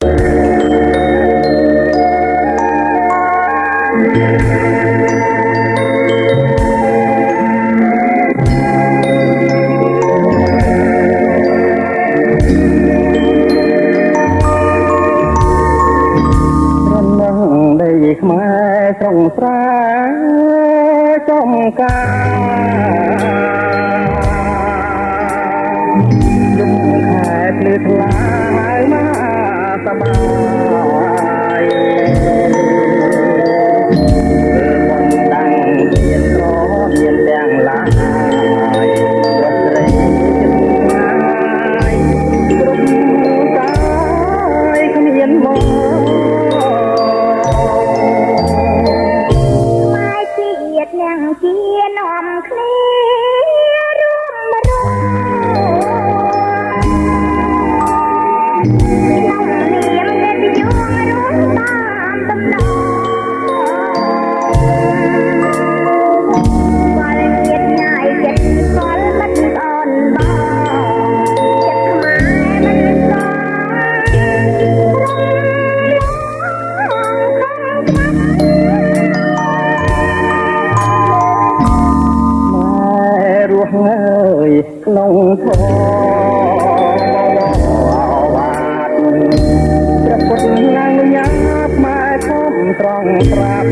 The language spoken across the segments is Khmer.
ខ្មែរស្រងស្រែចំការយំខែភ្លឺថ្លាមកសបាយបំដាំងមានរមានទាំងឡាយរត់ត្រីចិត្តងាយគ្រប់កាយគ្មានមកជានាំគ្នារួមរួមក្នុងនាមកិត្តិយសរួមតាមតំណងវល់ជាតិញ៉ាយចិត្តស្គាល់មិនអនបងចិត្តខ្មែរមិនស្គាល់រស់ហើយក្នុងធម៌បាត់ព្រះពុទ្ធណាងញាប់មកធំត្រង់ប្រាប់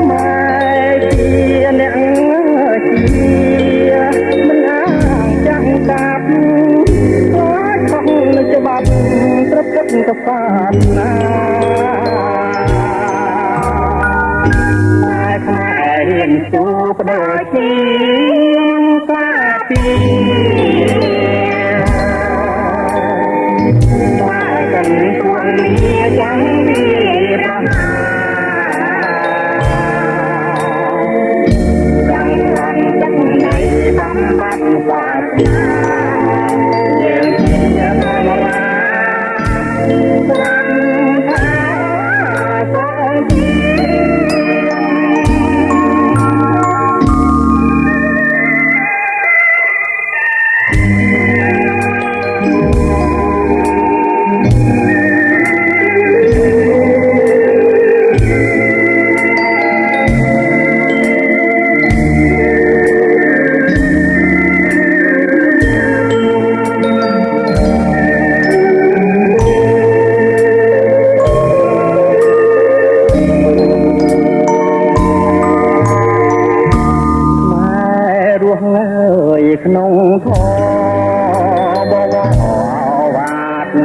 មកជាអ្នកជាមិនអាងចាំកាប់ខ្លាចខុសនឹងច្បាប់ព្រះពុទ្ធសាសនារៀនសូបដូចជាកាពីមកกันទួននេះយ៉ាងនេះប្រមាយ៉ាងរំចិត្តនៃបំបត្តិបាត់យើងជាធម្មតាស្រាំថាសូមក្នុងធម៌បវរវាទ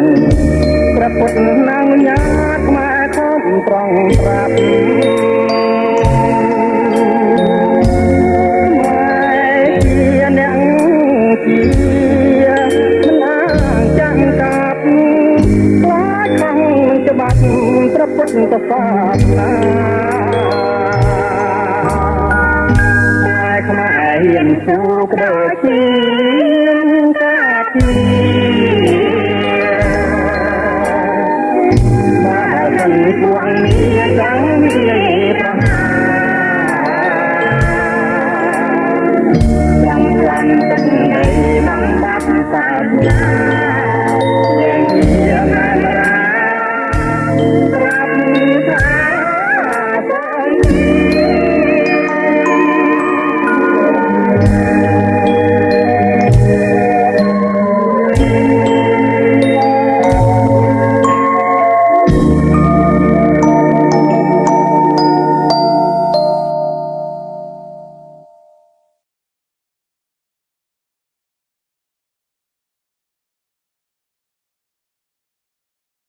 ព្រះពុទ្ធណាងញាខ្មែរធំត្រង់ប្រាប់មកជាអ្នកជាមិនអាងចាំកាប់ខ្លាចខំច្បាប់ព្រះពុទ្ធសាសនាខ្មែរហ៊ានស៊ូក្តៅជាកាពីមកกันពួងនេះយ៉ាងនេះប្រមាយ៉ាងរំទឹកនៃបំបត្តិសាសនា